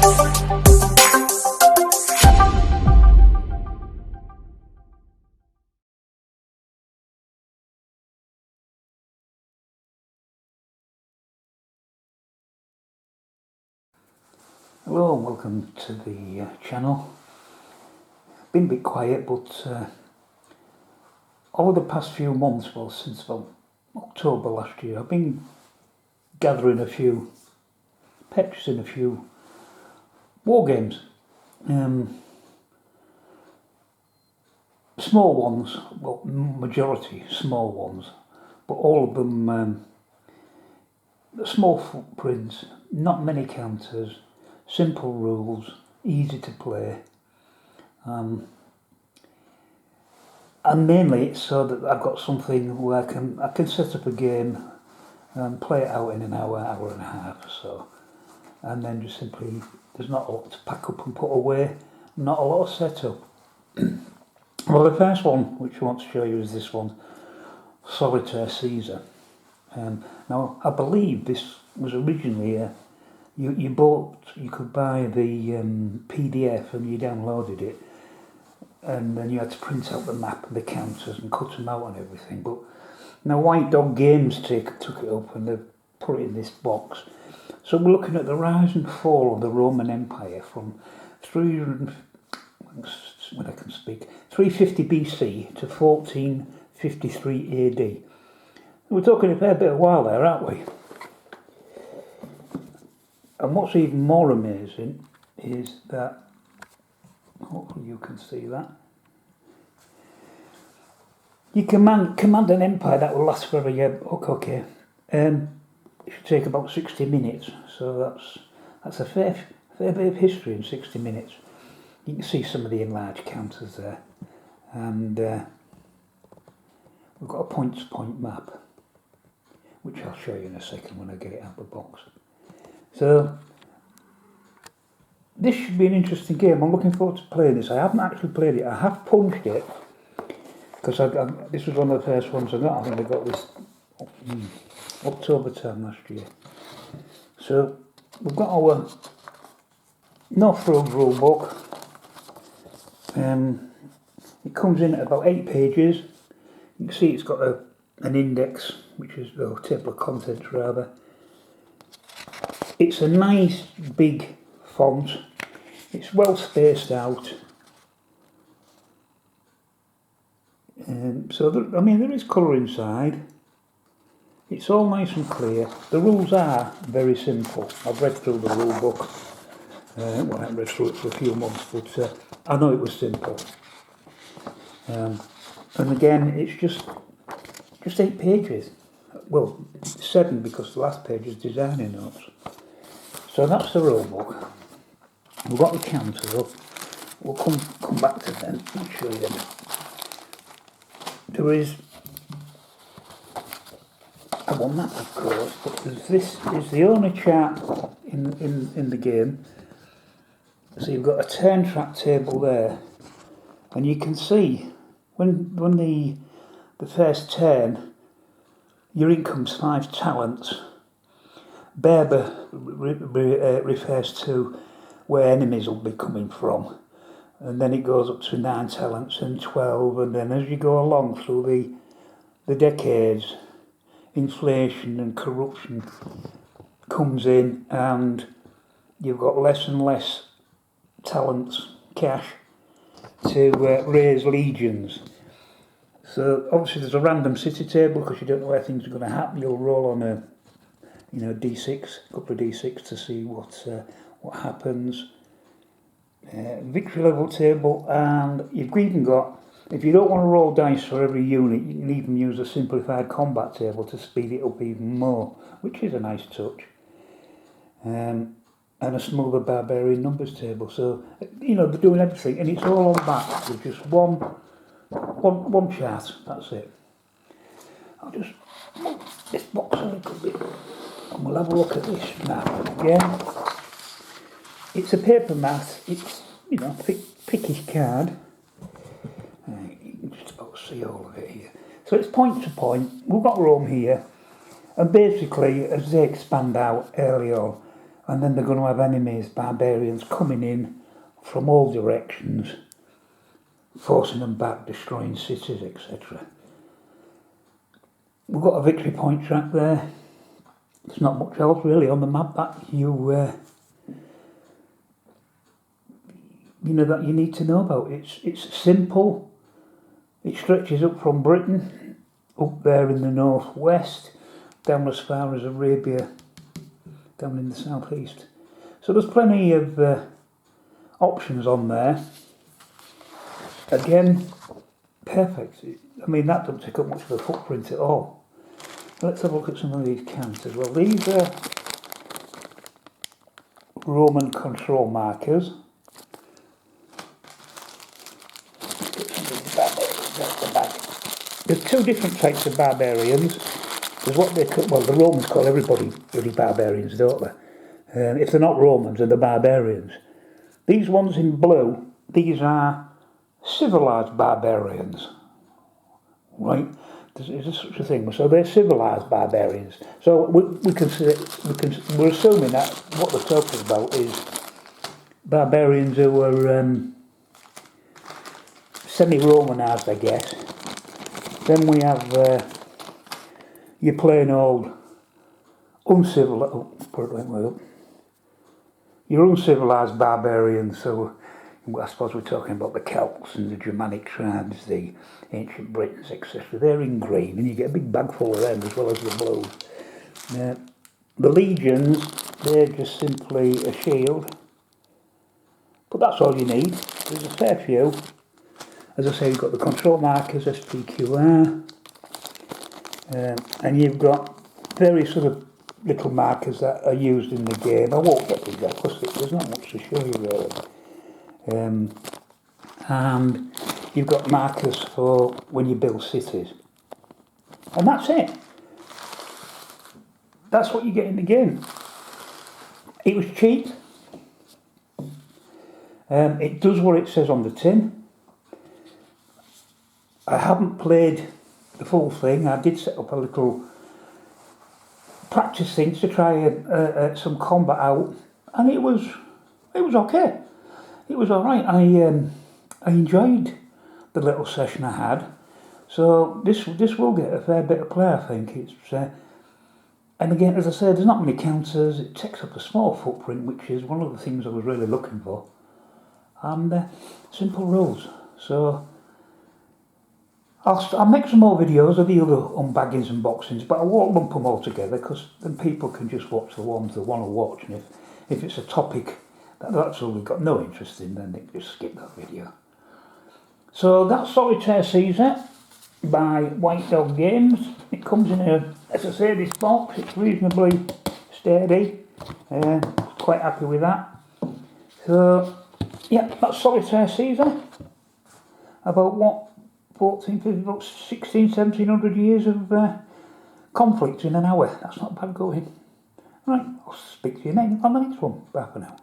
Hello and welcome to the channel. Been a bit quiet, but over the past few months, well, since about October last year, I've been gathering a few, purchasing a few war games. Small ones, well, majority small ones, but all of them small footprints, not many counters, simple rules, easy to play, and mainly it's so that I've got something where I can set up a game and play it out in an hour, hour and a half or so, and then just simply, there's not a lot to pack up and put away, not a lot of setup. Well, the first one which I want to show you is this one, Solitaire Caesar. Now I believe this was originally you could buy the PDF and you downloaded it, and then you had to print out the map and the counters and cut them out and everything. But now White Dog Games took it up and they've put it in this box. So we're looking at the rise and fall of the Roman Empire from 350 BC to 1453 AD. We're talking a fair bit of while there, aren't we? And what's even more amazing is that, hopefully you can see that, you command an empire that will last forever. Yeah, okay. It should take about 60 minutes, so that's a fair bit of history in 60 minutes. You can see some of the enlarged counters there, and we've got a point-to-point map, which I'll show you in a second when I get it out of the box. So this should be an interesting game. I'm looking forward to playing this. I haven't actually played it. I have punched it because this was one of the first ones I got. I think I got this October time last year. So we've got our North Road rule book. It comes in at about 8 pages. You can see it's got an index, which is a table of contents rather. It's a nice big font. It's well spaced out. There is colour inside. It's all nice and clear. The rules are very simple. I've read through the rule book. I haven't read through it for a few months, but I know it was simple. And again, it's just 8 pages. Well, 7 because the last page is designing notes. So that's the rule book. We've got the counters up. We'll come back to them and show you them. There is a map, of course, but this is the only chart in the game. So you've got a turn track table there, and you can see when the first turn, your income's 5 talents. Berber refers to where enemies will be coming from, and then it goes up to 9 talents and 12, and then as you go along through the decades, inflation and corruption comes in, and you've got less and less talents, cash, to raise legions. So obviously there's a random city table because you don't know where things are going to happen. You'll roll on a D6, a couple of D6 to see what happens. Victory level table, and you've even got, if you don't want to roll dice for every unit, you can even use a simplified combat table to speed it up even more, which is a nice touch. And a smoother barbarian numbers table. So they're doing everything, and it's all on back with just one chart. That's it. I'll just move this box a little bit, and we'll have a look at this map again. It's a paper mat. It's thickish card. You can just about see all of it here. So it's point to point. We've got Rome here, and basically as they expand out early on, and then they're going to have enemies, barbarians, coming in from all directions, forcing them back, destroying cities, etc. We've got a victory point track there. There's not much else really on the map that that you need to know about. It's simple. It stretches up from Britain, up there in the northwest, down as far as Arabia, down in the southeast. So there's plenty of options on there. Again, perfect. I mean, that doesn't take up much of a footprint at all. Let's have a look at some of these counts as well. These are Roman control markers. There's two different types of barbarians. There's what they call, well, the Romans call everybody bloody barbarians, don't they? If they're not Romans, they're the barbarians. These ones in blue, these are civilized barbarians, right? There's such a thing. So they're civilized barbarians. So we're assuming that what they're talking about is barbarians who were semi-Romanized, I guess. Then we have your plain old uncivilized. Oh, put it way up. Your uncivilized barbarians. So I suppose we're talking about the Celts and the Germanic tribes, the ancient Britons, etc. They're in green, and you get a big bag full of them as well as the blues. The legions, they're just simply a shield, but that's all you need. There's a fair few. As I say, you've got the control markers, SPQR, and you've got various sort of little markers that are used in the game. I won't get into that because there's not much to show you really. And you've got markers for when you build cities. And that's it. That's what you get in the game. It was cheap. It does what it says on the tin. I haven't played the full thing. I did set up a little practice thing to try some combat out, and it was okay. It was all right. I enjoyed the little session I had. So this will get a fair bit of play, I think. It's and again, as I said, there's not many counters. It takes up a small footprint, which is one of the things I was really looking for. And simple rules. So I'll make some more videos of the other unbaggings and boxings, but I won't lump them all together because then people can just watch the ones they want to watch. And if it's a topic that they've absolutely got no interest in, then they can just skip that video. So that's Solitaire Caesar by White Dog Games. It comes in a, as I say, this box. It's reasonably sturdy. Quite happy with that. So yeah, that's Solitaire Caesar. About what? 1700 years of conflict in an hour. That's not bad going. Right, I'll speak to you on the next one. Bye for now.